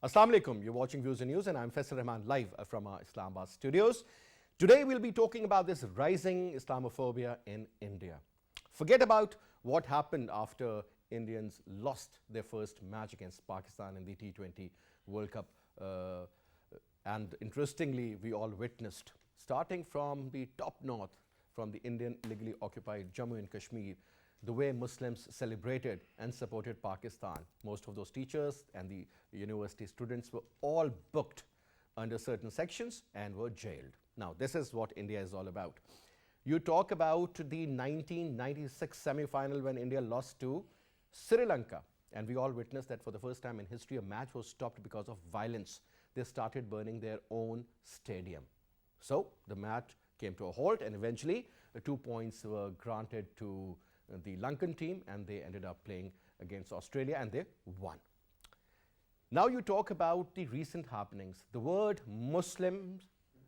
Assalamu alaikum. You're watching Views and News and I'm Faisal Rehman live from our Islamabad studios. Today we'll be talking about this rising Islamophobia in India. Forget about what happened after Indians lost their first match against Pakistan in the T20 World Cup. And interestingly, we all witnessed, starting from the top north, from the Indian illegally occupied Jammu and Kashmir, the way Muslims celebrated and supported Pakistan. Most of those teachers and the university students were all booked under certain sections and were jailed. Now, this is what India is all about. You talk about the 1996 semi-final when India lost to Sri Lanka, and we all witnessed that for the first time in history, a match was stopped because of violence. They started burning their own stadium. So, the match came to a halt and eventually 2 points were granted to the Lankan team and they ended up playing against Australia and they won. Now you talk about the recent happenings. The word Muslim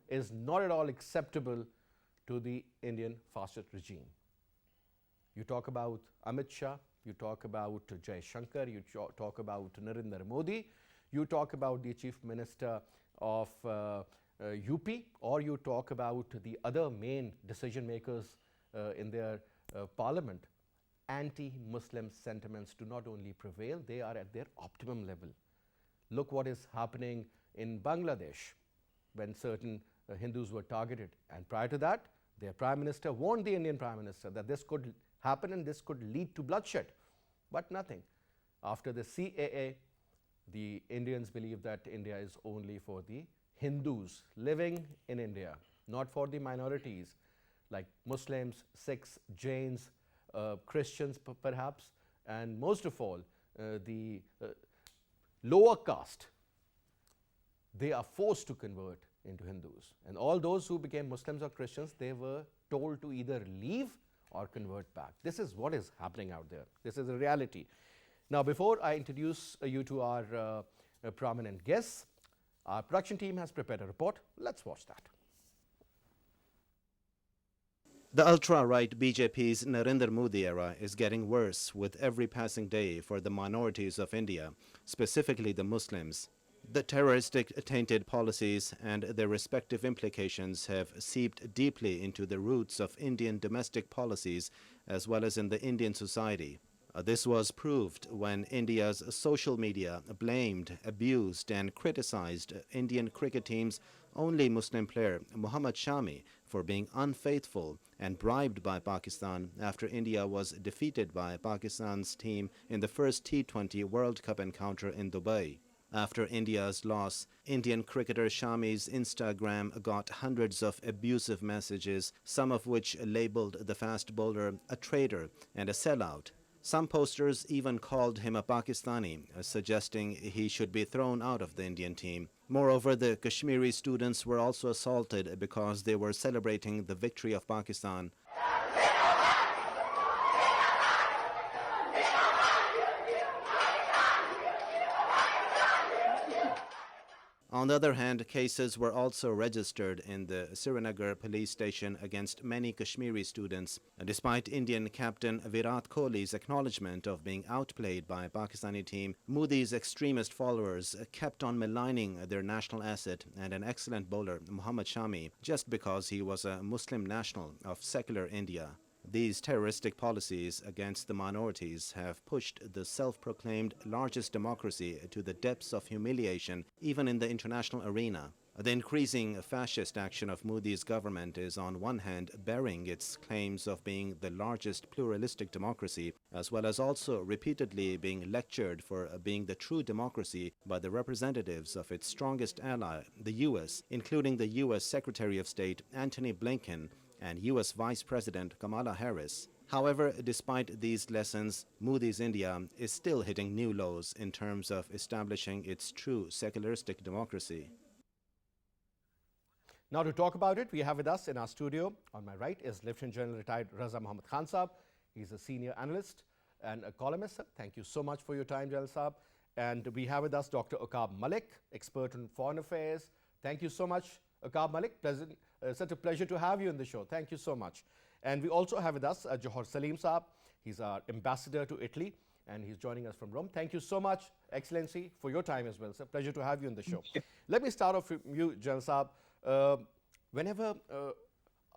is not at all acceptable to the Indian fascist regime. You talk about Amit Shah, you talk about Jai Shankar, you talk about Narendra Modi, you talk about the Chief Minister of UP, or you talk about the other main decision makers in their parliament. Anti-Muslim sentiments do not only prevail, they are at their optimum level. Look what is happening in Bangladesh when certain Hindus were targeted, and prior to that, their Prime Minister warned the Indian Prime Minister that this could happen and this could lead to bloodshed, but nothing. After the CAA, the Indians believe that India is only for the Hindus living in India, not for the minorities like Muslims, Sikhs, Jains, Christians perhaps, and most of all the lower caste. They are forced to convert into Hindus, and all those who became Muslims or Christians, they were told to either leave or convert back. This is what is happening out there. This is a reality. Now, before I introduce you to our prominent guests, our production team has prepared a report. Let's watch that. The ultra-right BJP's Narendra Modi era is getting worse with every passing day for the minorities of India, specifically the Muslims. The terroristic-tainted policies and their respective implications have seeped deeply into the roots of Indian domestic policies as well as in the Indian society. This was proved when India's social media blamed, abused and criticized Indian cricket team's only Muslim player, Mohammad Shami, for being unfaithful and bribed by Pakistan after India was defeated by Pakistan's team in the first T20 World Cup encounter in Dubai. After India's loss, Indian cricketer Shami's Instagram got hundreds of abusive messages, some of which labeled the fast bowler a traitor and a sellout. Some posters even called him a Pakistani, suggesting he should be thrown out of the Indian team. Moreover, the Kashmiri students were also assaulted because they were celebrating the victory of Pakistan. On the other hand, cases were also registered in the Srinagar police station against many Kashmiri students. Despite Indian captain Virat Kohli's acknowledgement of being outplayed by a Pakistani team, Modi's extremist followers kept on maligning their national asset and an excellent bowler, Mohammad Shami, just because he was a Muslim national of secular India. These terroristic policies against the minorities have pushed the self-proclaimed largest democracy to the depths of humiliation, even in the international arena. The increasing fascist action of Modi's government is on one hand burying its claims of being the largest pluralistic democracy, as well as also repeatedly being lectured for being the true democracy by the representatives of its strongest ally, the US, including the US Secretary of State Antony Blinken, and US Vice President Kamala Harris. However, despite these lessons, Modi's India is still hitting new lows in terms of establishing its true secularistic democracy. Now to talk about it, we have with us in our studio, on my right is Lieutenant General retired RAZA Muhammad Khan Saab. He's a senior analyst and a columnist. Thank you so much for your time, General Saab. And we have with us Dr. AQAB Malik, expert on foreign affairs. Thank you so much, AQAB Malik. Such a pleasure to have you in the show. Thank you so much. And we also have with us JAUHAR Saeed Saab. He's our ambassador to Italy. and he's joining us from Rome. Thank you so much, Excellency, for your time as well. It's a pleasure to have you on the show. Let me start off with you, General Saab. Whenever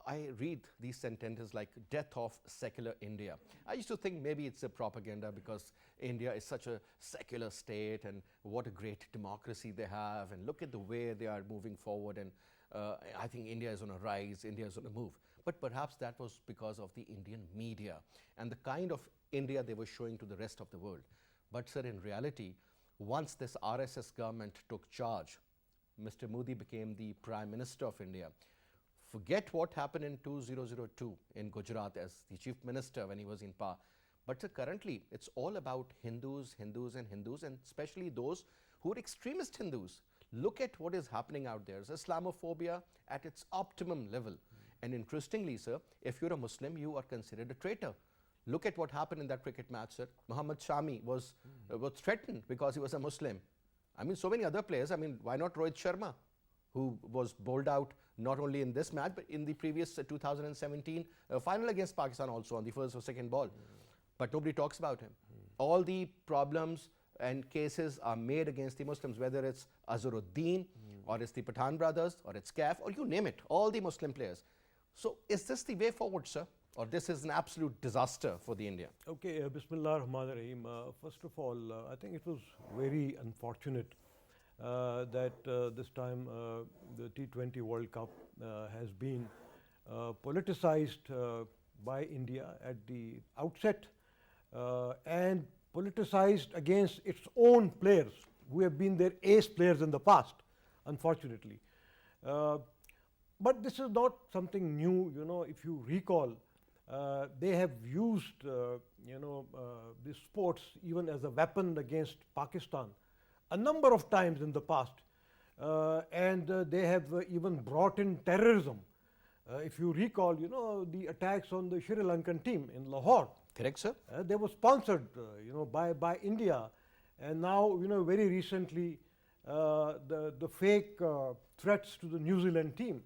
I read these sentences like death of secular India, I used to think maybe it's a propaganda because India is such a secular state and what a great democracy they have, and look at the way they are moving forward, and I think India is on a rise, India is on a move. But perhaps that was because of the Indian media and the kind of India they were showing to the rest of the world. But sir, in reality, once this RSS government took charge, Mr. Modi became the Prime Minister of India. Forget what happened in 2002 in Gujarat as the Chief Minister when he was in power. But sir, currently, it's all about Hindus, Hindus and Hindus, and especially those who are extremist Hindus. Look at what is happening out there. It's Islamophobia at its optimum level. And interestingly, sir, if you're a Muslim, you are considered a traitor. Look at what happened in that cricket match, sir. Muhammad Shami was threatened because he was a Muslim. I mean, so many other players. I mean, why not Rohit Sharma, who was bowled out not only in this match, but in the previous 2017 final against Pakistan also on the first or second ball. But nobody talks about him. All the problems and cases are made against the Muslims, whether it's Azharuddin or it's the Pathan brothers or it's SKYPE or you name it, all the Muslim players. So is this the way forward, sir? Or this is an absolute disaster for the India? Okay, Bismillah ar-Rahman ar-Rahim. First of all, I think it was very unfortunate that this time the T20 World Cup has been politicized by India at the outset and politicized against its own players who have been their ace players in the past, unfortunately. But this is not something new, you know, if you recall, they have used, the sports even as a weapon against Pakistan a number of times in the past. And they have even brought in terrorism. If you recall, you know, the attacks on the Sri Lankan team in Lahore. Correct, sir. They were sponsored, by India. And now, you know, very recently, the fake threats to the New Zealand team.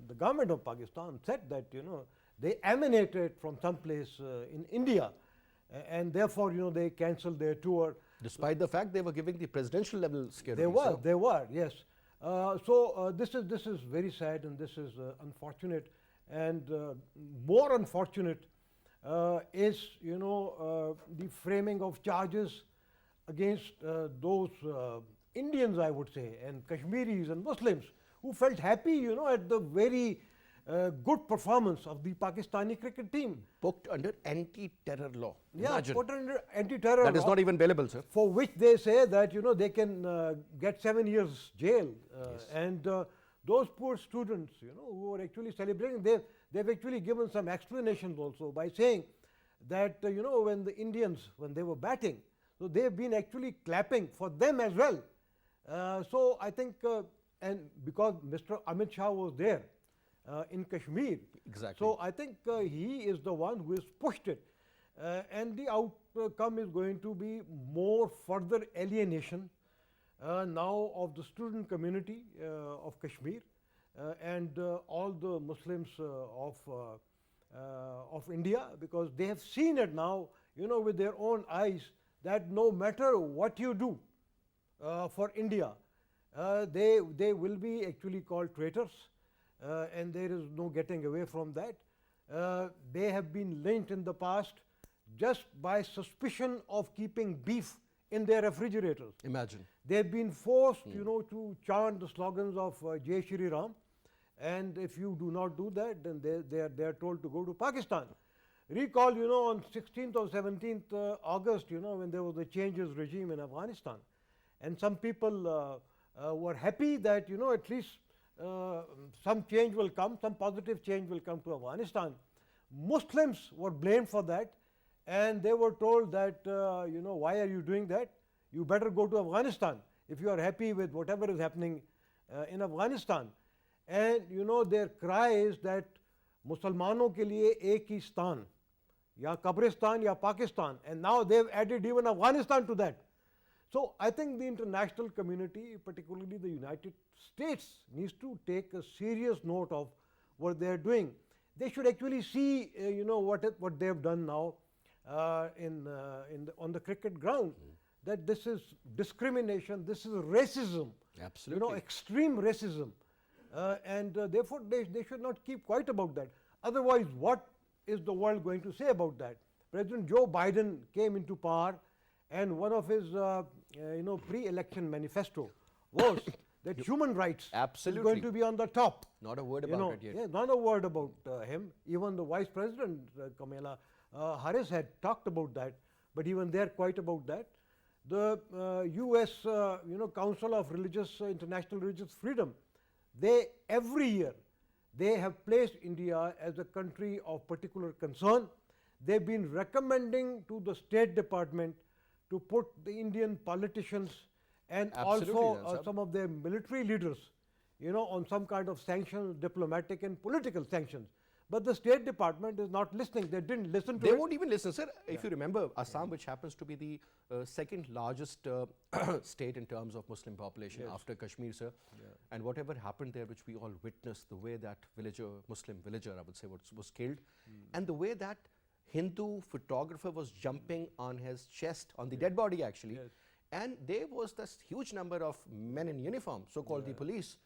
The government of Pakistan said that, you know, they emanated from someplace in India, and therefore, you know, they cancelled their tour. Despite the fact they were giving the presidential level security. They were, yes. So this is very sad, and this is unfortunate. And more unfortunate is, the framing of charges against those Indians, I would say, and Kashmiris and Muslims who felt happy, at the very good performance of the Pakistani cricket team. Put under anti-terror law. Yeah, Imagine. put under anti-terror law. That is not even bailable, sir. For which they say that, they can get 7 years jail. Yes. And those poor students, who are actually celebrating, they've actually given some explanations also by saying that, when the Indians, when they were batting, so they've been actually clapping for them as well. So I think, and because Mr. Amit Shah was there in Kashmir. Exactly. So I think he is the one who has pushed it. And the outcome is going to be more further alienation now of the student community of Kashmir and all the Muslims of India, because they have seen it now, with their own eyes, that no matter what you do for India, they will be actually called traitors, and there is no getting away from that. They have been linked in the past just by suspicion of keeping beef in their refrigerators. Imagine. They've been forced, to chant the slogans of Jai Shri Ram, and if you do not do that, then they are told to go to Pakistan. Recall, on 16th or 17th August, when there was a changes regime in Afghanistan, and some people were happy that, at least some change will come, some positive change will come to Afghanistan. Muslims were blamed for that, and they were told that, why are you doing that? You better go to Afghanistan if you are happy with whatever is happening in Afghanistan. And, their cry is that Musalmano ke liye ek hi stan, ya Kabristan ya Pakistan, and now they've added even Afghanistan to that. So I think the international community, particularly the United States, needs to take a serious note of what they are doing. They should actually see, what they have done now. on the cricket ground, that this is discrimination, this is racism. Absolutely. You know, extreme racism. And therefore, they should not keep quiet about that. Otherwise, what is the world going to say about that? President Joe Biden came into power, and one of his pre-election manifesto was that human rights is going to be on the top. Not a word about it yet. Yeah, not a word about him. Even the Vice President, Kamala Harris, had talked about that, but even they're quiet about that. The U.S. Council of International Religious Freedom, every year they have placed India as a country of particular concern. They've been recommending to the State Department to put the Indian politicians and also some of their military leaders, on some kind of sanctions, diplomatic and political sanctions. But the State Department is not listening. They didn't listen to it. They won't even listen, sir. If you remember, Assam, which happens to be the second largest state in terms of Muslim population after Kashmir, sir. And whatever happened there, which we all witnessed, the way that Muslim villager, I would say, was killed, and the way that Hindu photographer was jumping on his chest, on the dead body actually. And there was this huge number of men in uniform, so-called the police.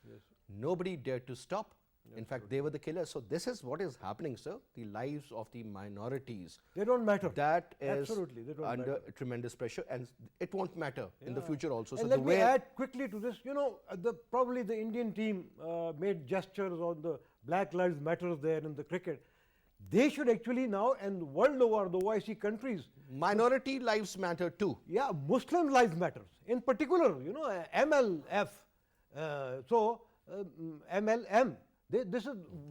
Nobody dared to stop. In fact, they were the killers. So this is what is happening, sir. The lives of the minorities. They don't matter. That is they don't under matter. Tremendous pressure, and it won't matter in the future also. And so let me add quickly to this. Probably the Indian team made gestures on the Black Lives Matter there in the cricket. They should actually now, and world over, the OIC countries. Minority lives matter too. Yeah, Muslim lives matters. In particular, MLF. MLM.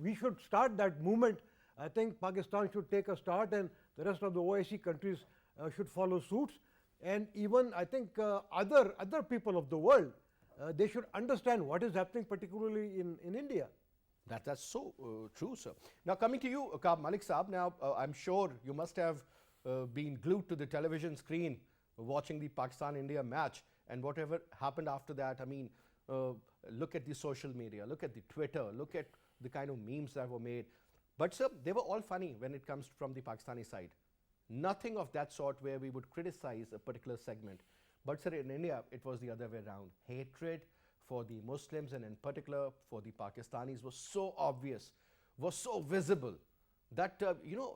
We should start that movement. I think Pakistan should take a start, and the rest of the OIC countries should follow suit. And even I think other people of the world, they should understand what is happening, particularly in India. That's so true, sir. Now coming to you, Malik Saab, now I'm sure you must have been glued to the television screen watching the Pakistan-India match, and whatever happened after that. I mean, look at the social media, look at the Twitter, look at the kind of memes that were made. But sir, they were all funny when it comes from the Pakistani side. Nothing of that sort where we would criticize a particular segment. But sir, in India, it was the other way around. Hatred for the Muslims, and in particular for the Pakistanis, was so obvious, was so visible that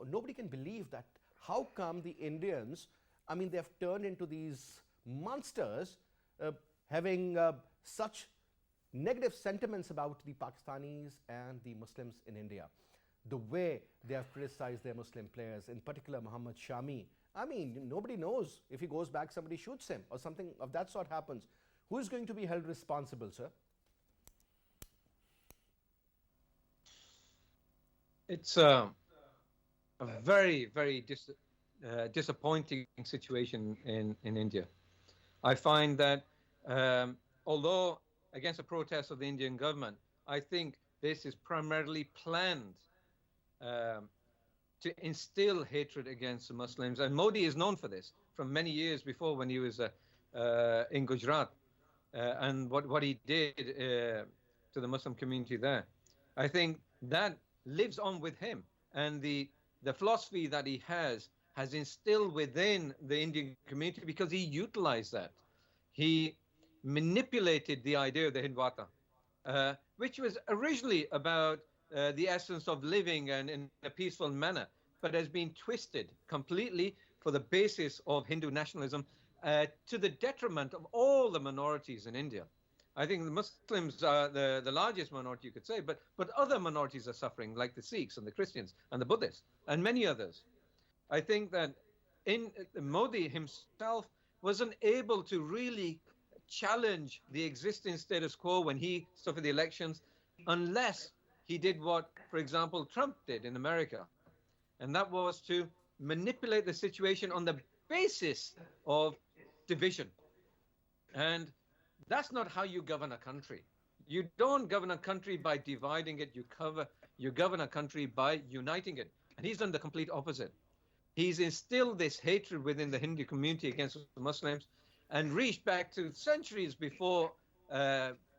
nobody can believe that. How come the Indians, I mean, they have turned into these monsters, having such negative sentiments about the Pakistanis and the Muslims in India. The way they have criticized their Muslim players, in particular Muhammad Shami. I mean, nobody knows. If he goes back, somebody shoots him or something of that sort happens. Who is going to be held responsible, sir? It's a very, very disappointing situation in India. I find that although against the protests of the Indian government, I think this is primarily planned to instill hatred against the Muslims. And Modi is known for this from many years before, when he was in Gujarat, and what he did to the Muslim community there. I think that lives on with him, and the philosophy that he has instilled within the Indian community, because he utilized that. He manipulated the idea of the Hindwata, which was originally about the essence of living and in a peaceful manner, but has been twisted completely for the basis of Hindu nationalism, to the detriment of all the minorities in India. I think the Muslims are the largest minority, you could say, but other minorities are suffering, like the Sikhs and the Christians and the Buddhists and many others. I think that Modi himself wasn't able to really challenge the existing status quo when he suffered the elections, unless he did what, for example, Trump did in America, and that was to manipulate the situation on the basis of division. And that's not how you govern a country. You don't govern a country by dividing it. You govern a country by uniting it. And he's done the complete opposite. He's instilled this hatred within the Hindu community against the Muslims, and reached back to centuries before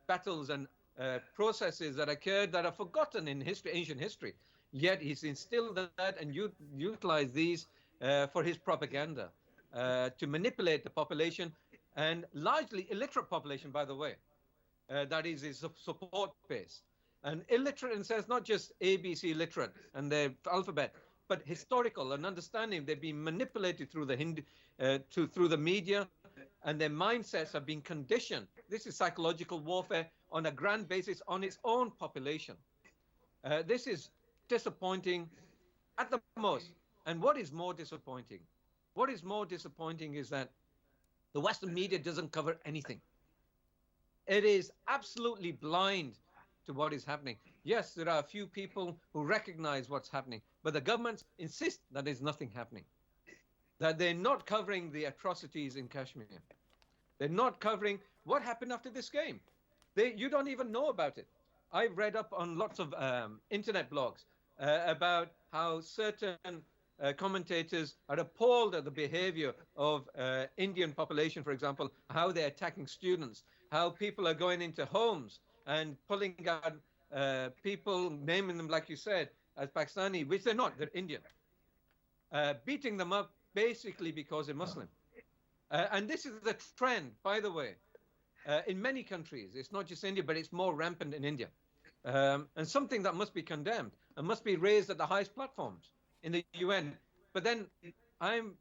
battles and processes that occurred that are forgotten in history, ancient history. Yet he's instilled that and utilized these for his propaganda, to manipulate the population, and largely illiterate population, by the way. That is his support base. And illiterate in the sense, not just ABC literate and their alphabet, but historical and understanding. They've been manipulated through the through the media, and their mindsets have been conditioned. This is psychological warfare on a grand basis on its own population. This is disappointing at the most. And what is more disappointing? What is more disappointing is that the Western media doesn't cover anything. It is absolutely blind to what is happening. Yes, there are a few people who recognize what's happening, but the governments insist that there's nothing happening, that they're not covering the atrocities in Kashmir. They're not covering what happened after this game. You don't even know about it. I've read up on lots of internet blogs about how certain commentators are appalled at the behavior of Indian population, for example, how they're attacking students, how people are going into homes and pulling out people, naming them, like you said, as Pakistani, which they're not, they're Indian, beating them up basically because they're Muslim. And this is the trend, by the way, in many countries. It's not just India, but it's more rampant in India. And something that must be condemned and must be raised at the highest platforms in the UN. But then I'm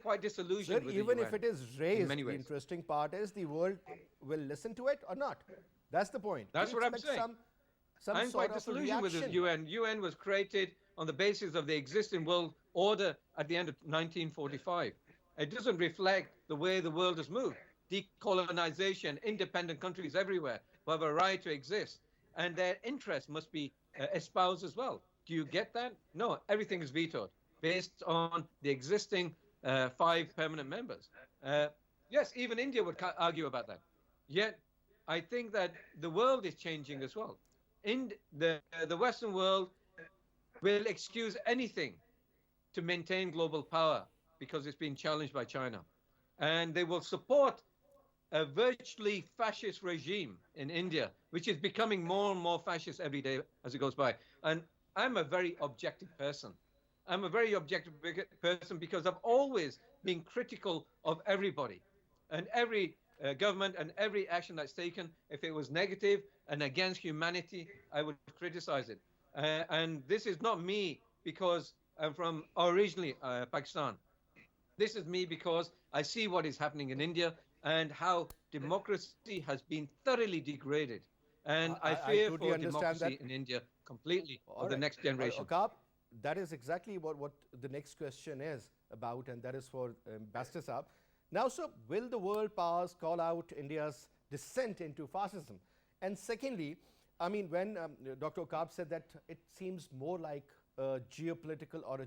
quite disillusioned with even the UN if it is raised, many the ways. interesting part is the world will listen to it or not. That's the point. That's We what I'm expect saying. Some I'm sort quite of a disillusioned with the reaction. UN. UN was created on the basis of the existing world order at the end of 1945. It doesn't reflect the way the world has moved. Decolonization, independent countries everywhere who have a right to exist. And their interests must be espoused as well. Do you get that? No, everything is vetoed based on the existing 5 permanent members. Yes, even India would argue about that. Yet, I think that the world is changing as well. In the Western world will excuse anything to maintain global power because it's been challenged by China. And they will support a virtually fascist regime in India, which is becoming more and more fascist every day as it goes by. And I'm a very objective person. I'm a very objective person because I've always been critical of everybody and every government and every action that's taken. If it was negative and against humanity, I would criticize it. And this is not me because I'm from originally Pakistan. This is me because I see what is happening in India and how democracy has been thoroughly degraded. And I fear totally for understand democracy that. in India completely All for the right. next generation. AQAB, that is exactly what the next question is about, and that is for Ambassador Saab. Now, sir, will the world powers call out India's descent into fascism? And secondly, I mean, when Dr. AQAB said that it seems more like a geopolitical or a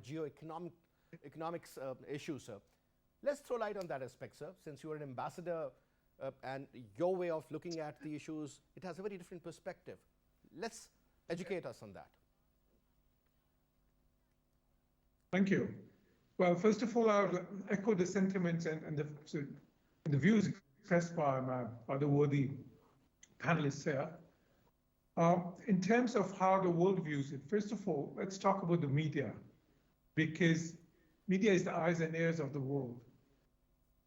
economics issue, sir. Let's throw light on that aspect, sir. Since you are an ambassador and your way of looking at the issues, it has a very different perspective. Let's educate us on that. Thank you. Well, first of all, I would echo the sentiments and the views expressed by the worthy panelists here. In terms of how the world views it, first of all, let's talk about the media, because media is the eyes and ears of the world.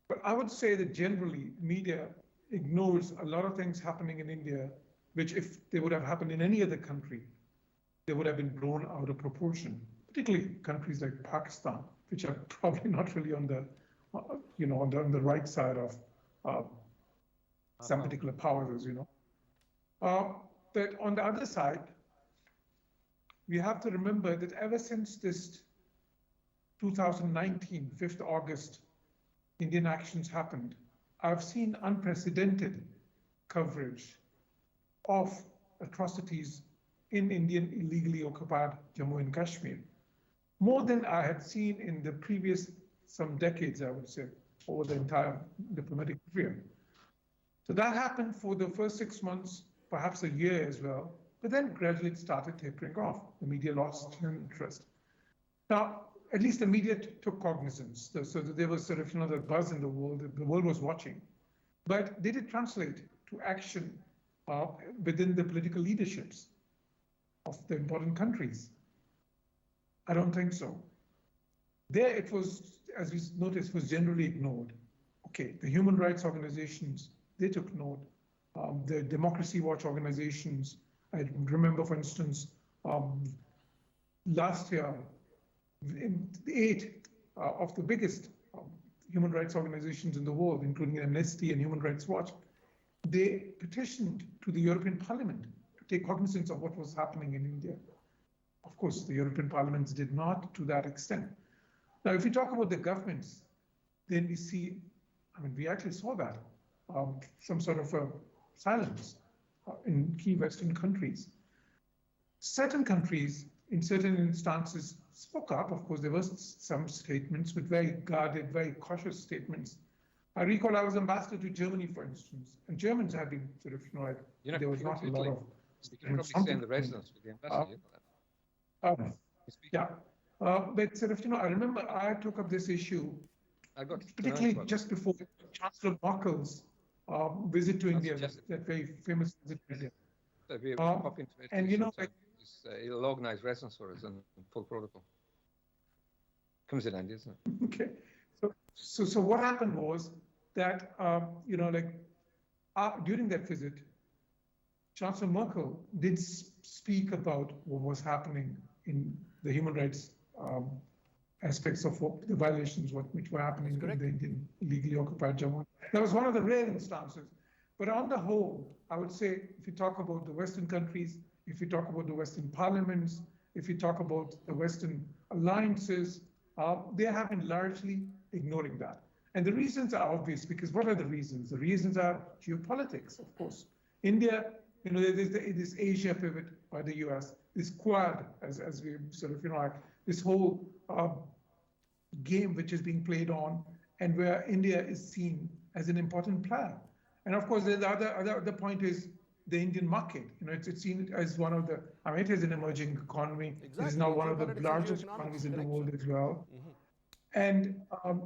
But I would say that generally, media ignores a lot of things happening in India, which if they would have happened in any other country, they would have been blown out of proportion, particularly countries like Pakistan, which are probably not really on the, on the right side of some particular powers, But on the other side, we have to remember that ever since this 2019, 5th August, Indian actions happened, I've seen unprecedented coverage of atrocities in Indian illegally occupied Jammu and Kashmir, more than I had seen in the previous some decades, I would say, over the entire diplomatic career. So that happened for the first 6 months, perhaps a year as well, but then gradually it started tapering off. The media lost interest. Now, at least the media took cognizance, so that there was sort of the buzz in the world was watching. But did it translate to action within the political leaderships of the important countries? I don't think so. there it was, as we noticed, was generally ignored. Okay, the human rights organizations, they took note. The Democracy Watch organizations, I remember, for instance, last year, 8 of the biggest human rights organizations in the world, including Amnesty and Human Rights Watch, they petitioned to the European Parliament to take cognizance of what was happening in India. Of course, the European parliaments did not to that extent. Now, if we talk about the governments, then we see, I mean, we actually saw that, some sort of a silence in key Western countries. Certain countries, in certain instances, spoke up. Of course, there were some statements, but very guarded, very cautious statements. I recall I was ambassador to Germany, for instance, and Germans have been sort of, there was not a lot of. You can probably stay in the residence with the ambassador. Yeah, but sort of, I remember I took up this issue, particularly just before Chancellor Merkel's visit to India, that very famous visit to India. And it'll organize residence for us and full protocol. Comes in handy, isn't it? Okay, so what happened was that during that visit, Chancellor Merkel did speak about what was happening in the human rights aspects of the violations which were happening in the Indian illegally occupied Jammu. That was one of the rare instances. But on the whole, I would say, if you talk about the Western countries, if you talk about the Western parliaments, if you talk about the Western alliances, they have been largely ignoring that. And the reasons are obvious, because what are the reasons? The reasons are geopolitics, of course. India, there's this Asia pivot by the US, this Quad, as we sort of, this whole game which is being played on, and where India is seen as an important player. And of course, the other point is the Indian market. It's seen as one of the, it is an emerging economy. Exactly. It is now one of the largest economies in the world as well. Mm-hmm.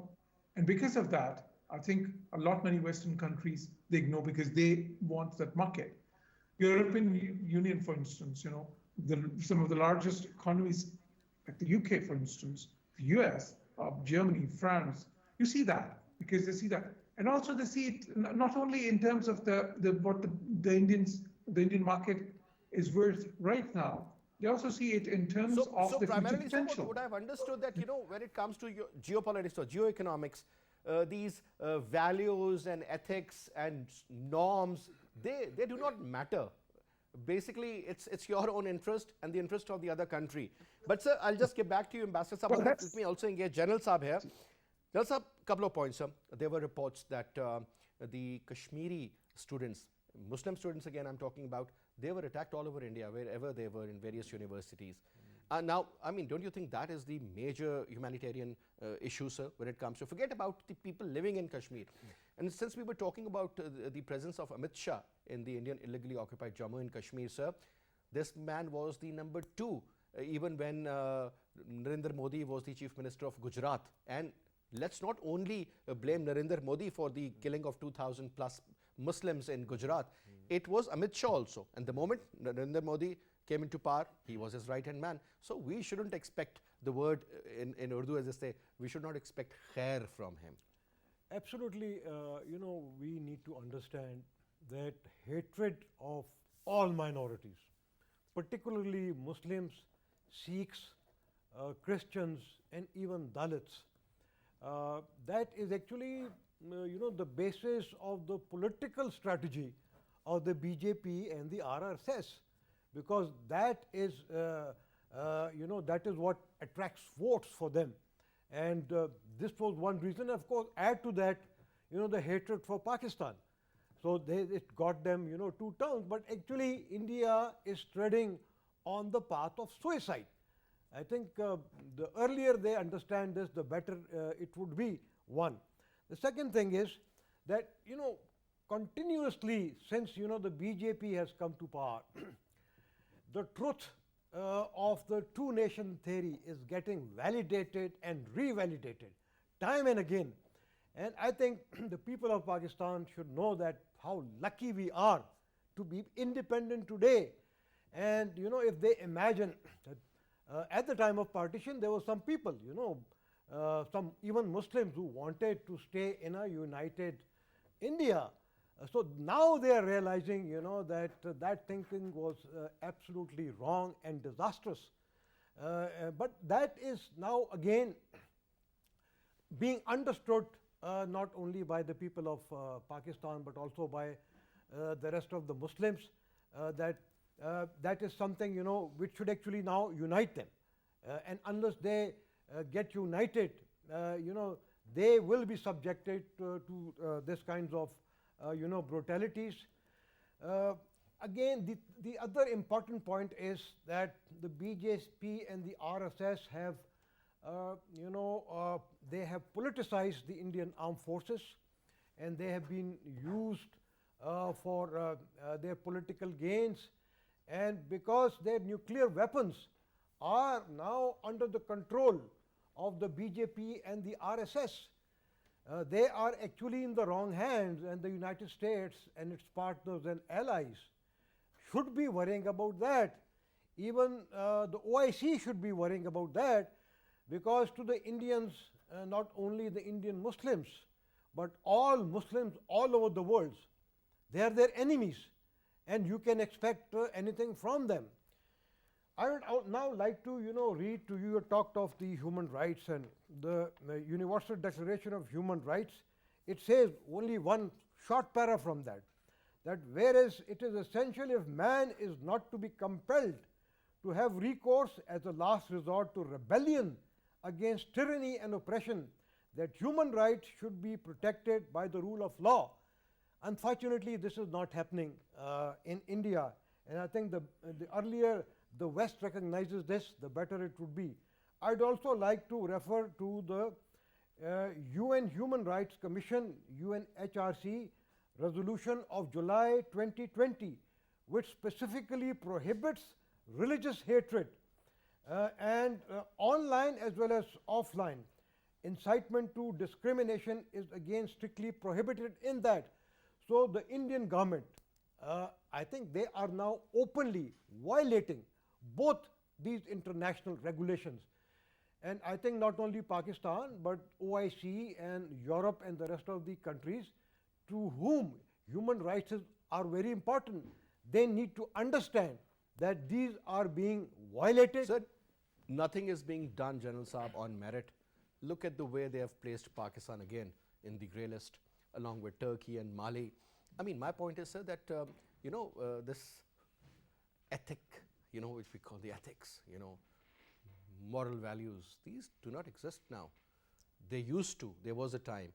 And because of that, I think many Western countries, they ignore because they want that market. European Union, for instance, some of the largest economies, like the UK, for instance, the US, Germany, France, you see that because they see that. And also they see it not only in terms of what the Indian market is worth right now. They also see it in terms of the future potential. What I've understood that, when it comes to geopolitics or geoeconomics, these values and ethics and norms, they do not matter. Basically, it's your own interest and the interest of the other country. But sir, I'll just get back to you, Ambassador Saab. Let me also engage General Saab here. General Saab, a couple of points, sir. There were reports that the Kashmiri students, Muslim students again I'm talking about, they were attacked all over India, wherever they were in various universities. Now, don't you think that is the major humanitarian issue, sir, when it comes to, forget about the people living in Kashmir. And since we were talking about the presence of Amit Shah in the Indian illegally occupied Jammu and Kashmir, sir, this man was the number 2, even when Narendra Modi was the Chief Minister of Gujarat. And let's not only blame Narendra Modi for the killing of 2,000 plus Muslims in Gujarat. It was Amit Shah also. And the moment Narendra Modi came into power, he was his right-hand man. So we shouldn't expect the word in Urdu, as they say, we should not expect khair from him. Absolutely, we need to understand that hatred of all minorities, particularly Muslims, Sikhs, Christians, and even Dalits, that is actually, the basis of the political strategy of the BJP and the RSS, because that is, that is what attracts votes for them. And this was one reason. Of course, add to that, the hatred for Pakistan. So it got them, 2 terms. But actually, India is treading on the path of suicide. I think the earlier they understand this, the better it would be, one. The second thing is that, continuously since, the BJP has come to power, the truth of the two-nation theory is getting validated and revalidated time and again. And I think the people of Pakistan should know that how lucky we are to be independent today. And, if they imagine that at the time of partition, there were some people, some even Muslims who wanted to stay in a united India. So now they are realizing, that that thinking was absolutely wrong and disastrous. But that is now again being understood not only by the people of Pakistan but also by the rest of the Muslims, that that is something which should actually now unite them. And unless they get united, they will be subjected to this kinds of brutalities. Again, the other important point is that the BJP and the RSS have, they have politicized the Indian armed forces, and they have been used for their political gains. And because their nuclear weapons are now under the control of the BJP and the RSS, they are actually in the wrong hands, and the United States and its partners and allies should be worrying about that. Even the OIC should be worrying about that, because to the Indians, not only the Indian Muslims, but all Muslims all over the world, they are their enemies, and you can expect anything from them. I would now like to, read to you. You talked of the human rights and the Universal Declaration of Human Rights. It says only one short para from that, that whereas it is essential if man is not to be compelled to have recourse as a last resort to rebellion against tyranny and oppression, that human rights should be protected by the rule of law. Unfortunately, this is not happening in India, and I think the earlier the West recognizes this, the better it would be. I'd also like to refer to the UN Human Rights Commission, UNHRC resolution of July 2020, which specifically prohibits religious hatred and online as well as offline. Incitement to discrimination is again strictly prohibited in that. So the Indian government, I think they are now openly violating both these international regulations. And I think not only Pakistan, but OIC and Europe and the rest of the countries to whom human rights are very important, they need to understand that these are being violated. Sir, nothing is being done, General Saab, on merit. Look at the way they have placed Pakistan again in the grey list, along with Turkey and Mali. I mean, my point is, sir, that this ethic, which we call the ethics, moral values, these do not exist now. They used to. There was a time.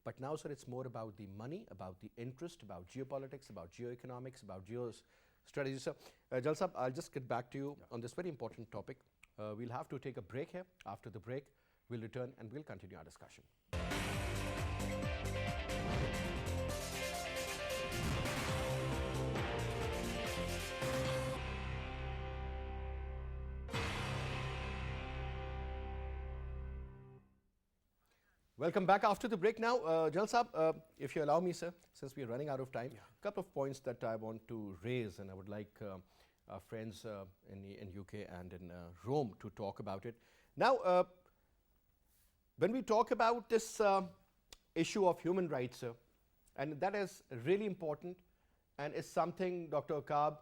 But now, sir, it's more about the money, about the interest, about geopolitics, about geoeconomics, about geostrategy. Sir, Jalsab, I'll just get back to you on this very important topic. We'll have to take a break here. After the break, we'll return and we'll continue our discussion. Welcome back after the break now. General Saab, if you allow me, sir, since we are running out of time, a couple of points that I want to raise, and I would like our friends in UK and in Rome to talk about it. Now, when we talk about this issue of human rights, sir, and that is really important and is something, Dr. AQAB,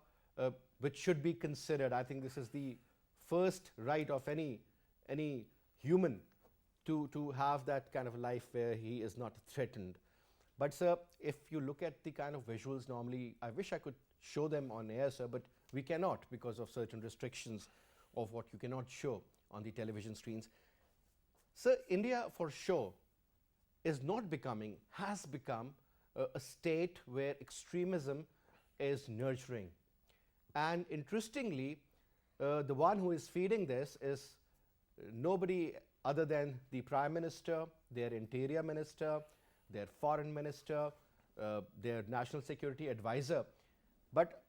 which should be considered. I think this is the first right of any human to have that kind of life where he is not threatened. But sir, if you look at the kind of visuals normally, I wish I could show them on air, sir, but we cannot because of certain restrictions of what you cannot show on the television screens. Sir, India for sure is not becoming, has become a state where extremism is nurturing. And interestingly, the one who is feeding this is nobody other than the Prime Minister, their Interior Minister, their Foreign Minister, their National Security Advisor. But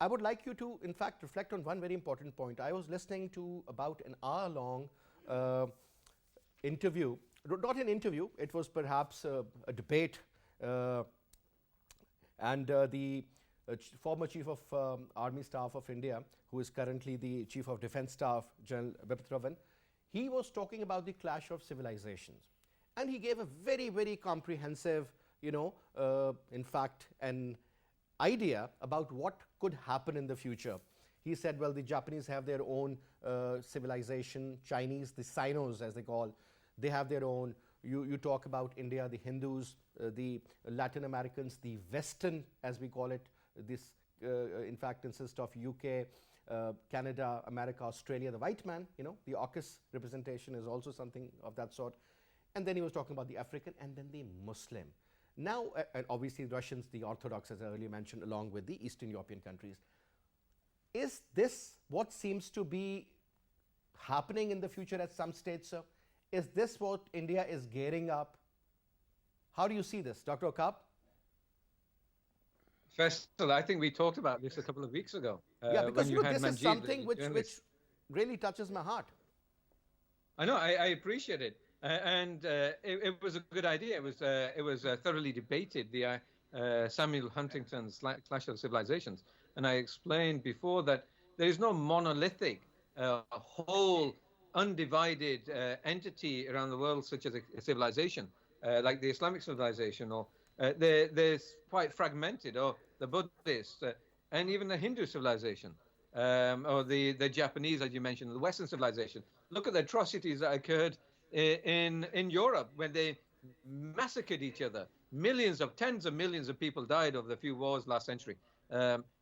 I would like you to, in fact, reflect on one very important point. I was listening to about an hour-long interview, not an interview, it was perhaps a debate, and the former Chief of Army Staff of India, who is currently the Chief of Defence Staff, General Bipitravan, he was talking about the clash of civilizations. And he gave a very, very comprehensive, in fact, an idea about what could happen in the future. He said, well, the Japanese have their own civilization, Chinese, the Sinos as they call, they have their own. You talk about India, the Hindus, the Latin Americans, the Western, as we call it, this in fact consists of UK, Canada, America, Australia, the white man, the AUKUS representation is also something of that sort. And then he was talking about the African and then the Muslim. Now, and obviously Russians, the Orthodox, as I earlier mentioned, along with the Eastern European countries. Is this what seems to be happening in the future at some stage, sir? Is this what India is gearing up? How do you see this, Dr. AQAB? Faisal, I think we talked about this a couple of weeks ago. Yeah, because when you had this is Manjeet, something which really touches my heart. I know, I appreciate it. And it was a good idea. It was thoroughly debated, the Samuel Huntington's Clash of Civilizations. And I explained before that there is no monolithic, whole, undivided entity around the world, such as a civilization, like the Islamic civilization, or there's quite fragmented, or the Buddhist, and even the Hindu civilization, or the Japanese, as you mentioned, the Western civilization. Look at the atrocities that occurred in Europe when they massacred each other. Tens of millions of people died over the few wars last century.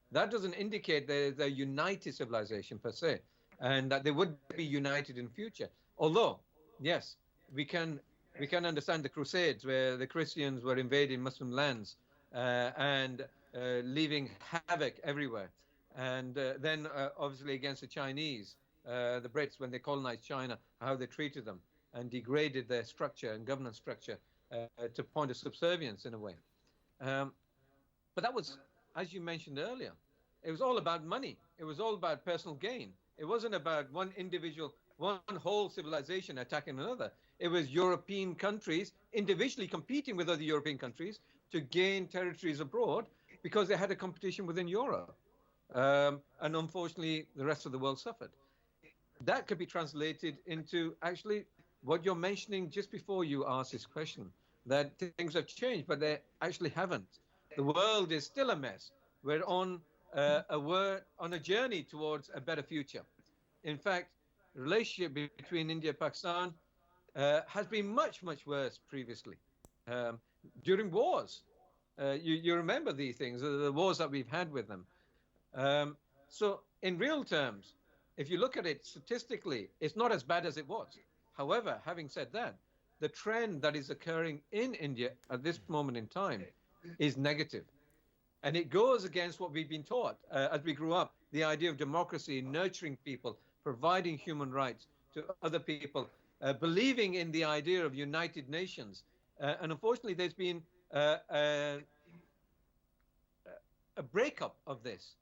That doesn't indicate they're a united civilization per se, and that they would be united in future. Although, yes, we can understand the Crusades, where the Christians were invading Muslim lands and leaving havoc everywhere. And then, obviously, against the Chinese, the Brits, when they colonized China, how they treated them and degraded their structure and governance structure to point of subservience in a way. But that was, as you mentioned earlier, it was all about money. It was all about personal gain. It wasn't about one individual, one whole civilization attacking another. It was European countries individually competing with other European countries to gain territories abroad because they had a competition within Europe. And unfortunately, the rest of the world suffered. That could be translated into actually what you're mentioning just before you asked this question, that things have changed, but they actually haven't. The world is still a mess. We're on a journey towards a better future. In fact, the relationship between India and Pakistan has been much, much worse previously. During wars, you remember these things, the wars that we've had with them. So in real terms, if you look at it statistically, it's not as bad as it was. However, having said that, the trend that is occurring in India at this moment in time is negative. And it goes against what we've been taught as we grew up, the idea of democracy, nurturing people, providing human rights to other people, believing in the idea of United Nations. And unfortunately, there's been a breakup of this.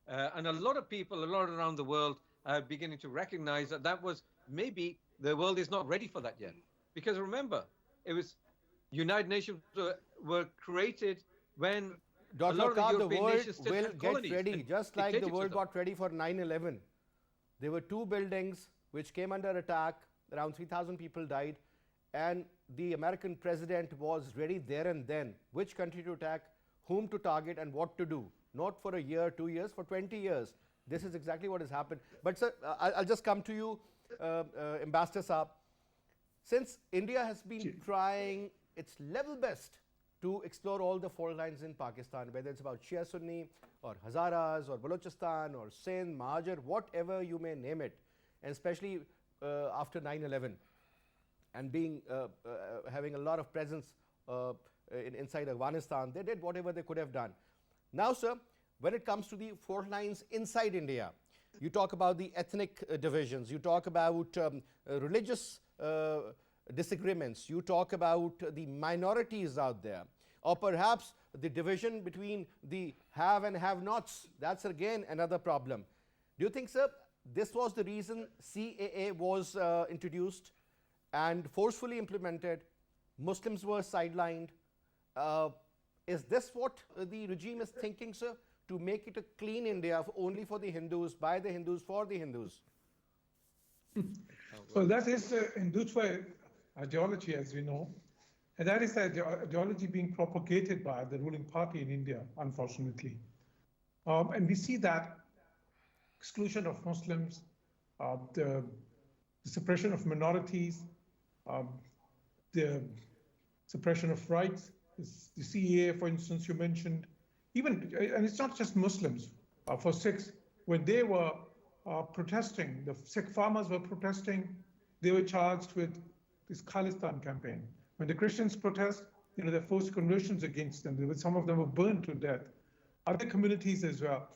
And a lot of people, a lot around the world, are beginning to recognize that was maybe the world is not ready for that yet. Because remember, it was United Nations were created when Dr. AQAB, the world will get ready, just like the world got ready for 9/11. There were two buildings which came under attack, around 3,000 people died, and the American president was ready there and then, which country to attack, whom to target, and what to do. Not for a year, 2 years, for 20 years. This is exactly what has happened. But sir, I'll just come to you, Ambassador Saab. Since India has been trying its level best to explore all the fault lines in Pakistan, whether it's about Shia Sunni or Hazaras or Balochistan or Sindh, Mahajar, whatever you may name it, and especially after 9/11 and being having a lot of presence inside Afghanistan, they did whatever they could have done. Now, sir, when it comes to the fault lines inside India, you talk about the ethnic divisions, you talk about religious disagreements, you talk about the minorities out there, or perhaps the division between the have and have-nots. That's again another problem. Do you think, sir, this was the reason CAA was introduced and forcefully implemented? Muslims were sidelined. Is this what the regime is thinking, sir, to make it a clean India only for the Hindus, by the Hindus, for the Hindus? Well, that is the Hindutva ideology, as we know, and that is the ideology being propagated by the ruling party in India, unfortunately. And we see that exclusion of Muslims, the suppression of minorities, the suppression of rights, the CAA, for instance, you mentioned, even, and it's not just Muslims, for Sikhs, when they were protesting, the Sikh farmers were protesting, they were charged with this Khalistan campaign. When the Christians protest, they forced conversions against them. Some of them were burned to death. Other communities as well.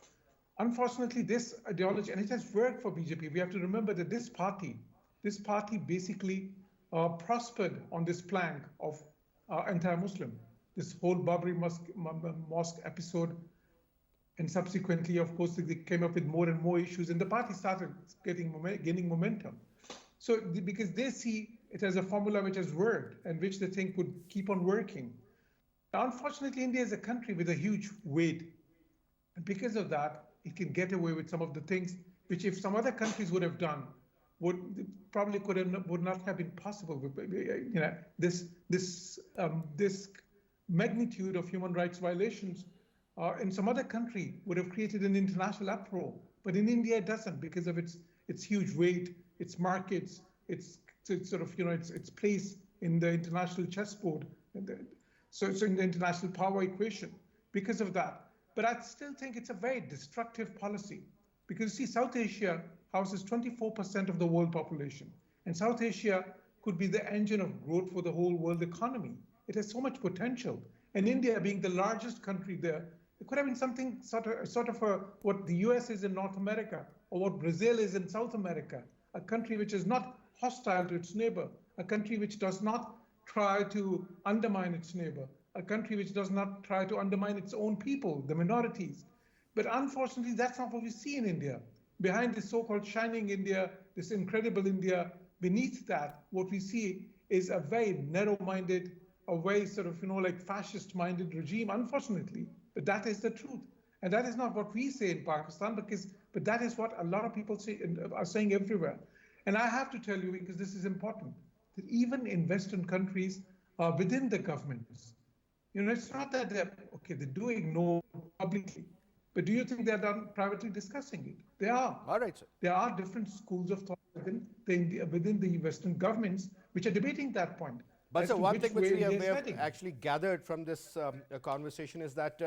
Unfortunately, this ideology, and it has worked for BJP. We have to remember that this party basically prospered on this plank of anti-Muslim. This whole Babri mosque episode, and subsequently, of course, they came up with more and more issues, and the party started gaining momentum. So, because they see it as a formula which has worked and which they think would keep on working. Now, unfortunately, India is a country with a huge weight, and because of that, it can get away with some of the things which, if some other countries would have done, would not have been possible. This magnitude of human rights violations in some other country would have created an international uproar, but in India it doesn't, because of its huge weight, its markets, its sort of its place in the international chessboard, so in the international power equation. Because of that, but I still think it's a very destructive policy, because see, South Asia houses 24% of the world population, and South Asia could be the engine of growth for the whole world economy. It has so much potential, and India being the largest country there, it could have been something sort of what the US is in North America, or what Brazil is in South America, a country which is not hostile to its neighbor, a country which does not try to undermine its neighbor, a country which does not try to undermine its own people, the minorities. But unfortunately, that's not what we see in India. Behind this so-called shining India, this incredible India, beneath that, what we see is a very narrow-minded, a very sort of, like fascist-minded regime, unfortunately. But that is the truth. And that is not what we say in Pakistan, but that is what a lot of people say, are saying everywhere. And I have to tell you, because this is important, that even in Western countries, within the governments, it's not that they're do ignore publicly, but do you think they're done privately discussing it? They are. All right, sir. There are different schools of thought within the Western governments which are debating that point. But so one thing which we have actually gathered from this conversation is that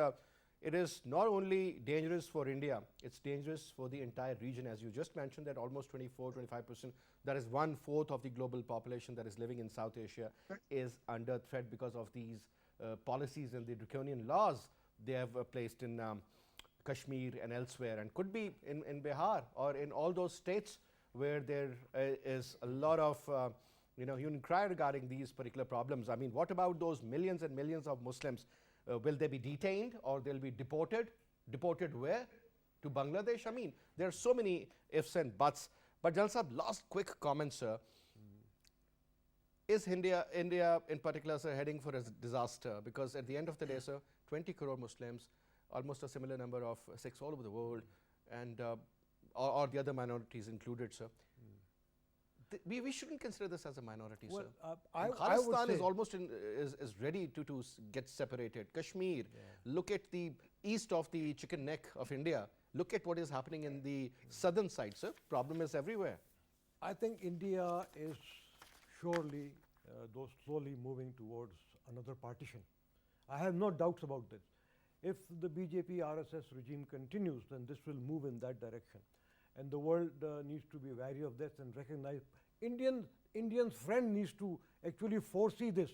it is not only dangerous for India, it's dangerous for the entire region. As you just mentioned, that almost 24–25%, that is 1/4 of the global population that is living in South Asia, is under threat because of these policies and the draconian laws they have placed in Kashmir and elsewhere, and could be in Bihar or in all those states where there is a lot of human cry regarding these particular problems. I mean, what about those millions and millions of Muslims? Will they be detained, or they'll be deported? Deported where? To Bangladesh? I mean, there are so many ifs and buts. But Jalal Sahab, last quick comment, sir. Is India in particular, sir, heading for a disaster? Because at the end of the day, sir, 20 crore Muslims, almost a similar number of Sikhs all over the world, and or the other minorities included, sir. We shouldn't consider this as a minority, sir. Khalistan is almost is ready to get separated. Kashmir, look at the east of the chicken neck of India. Look at what is happening in the southern side, sir. Problem is everywhere. I think India is surely slowly moving towards another partition. I have no doubts about this. If the BJP RSS regime continues, then this will move in that direction. And the world needs to be wary of this and recognize Indians' friend needs to actually foresee this,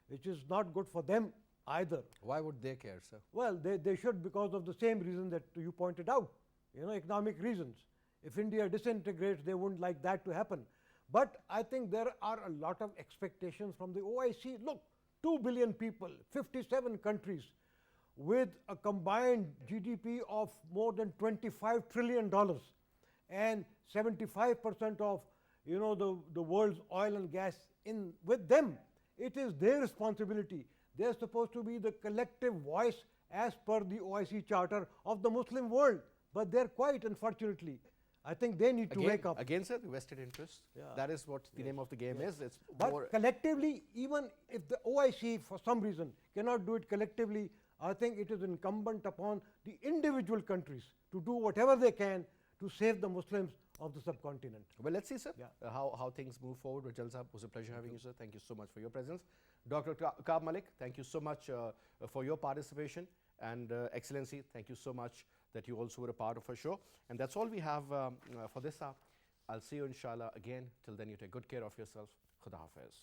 which is not good for them either. Why would they care, sir? Well, they should, because of the same reason that you pointed out, economic reasons. If India disintegrates, they wouldn't like that to happen. But I think there are a lot of expectations from the OIC. Look, 2 billion people, 57 countries, with a combined GDP of more than $25 trillion. And 75% of the world's oil and gas with them. It is their responsibility. They're supposed to be the collective voice as per the OIC Charter of the Muslim world. But they're quiet, unfortunately. I think they need to wake up. Again, sir, the vested interests. Yeah. That is what the name of the game is. It's But more collectively, even if the OIC for some reason cannot do it collectively, I think it is incumbent upon the individual countries to do whatever they can to save the Muslims of the subcontinent. Well, let's see, sir, Yeah. how things move forward. Rajal Sahab, it was a pleasure having you, sir. Thank you so much for your presence. Dr. AQAB Malik, thank you so much for your participation. And Excellency, thank you so much that you also were a part of our show. And that's all we have for this hour. I'll see you, inshallah, again. Till then, you take good care of yourself. Khuda Hafiz.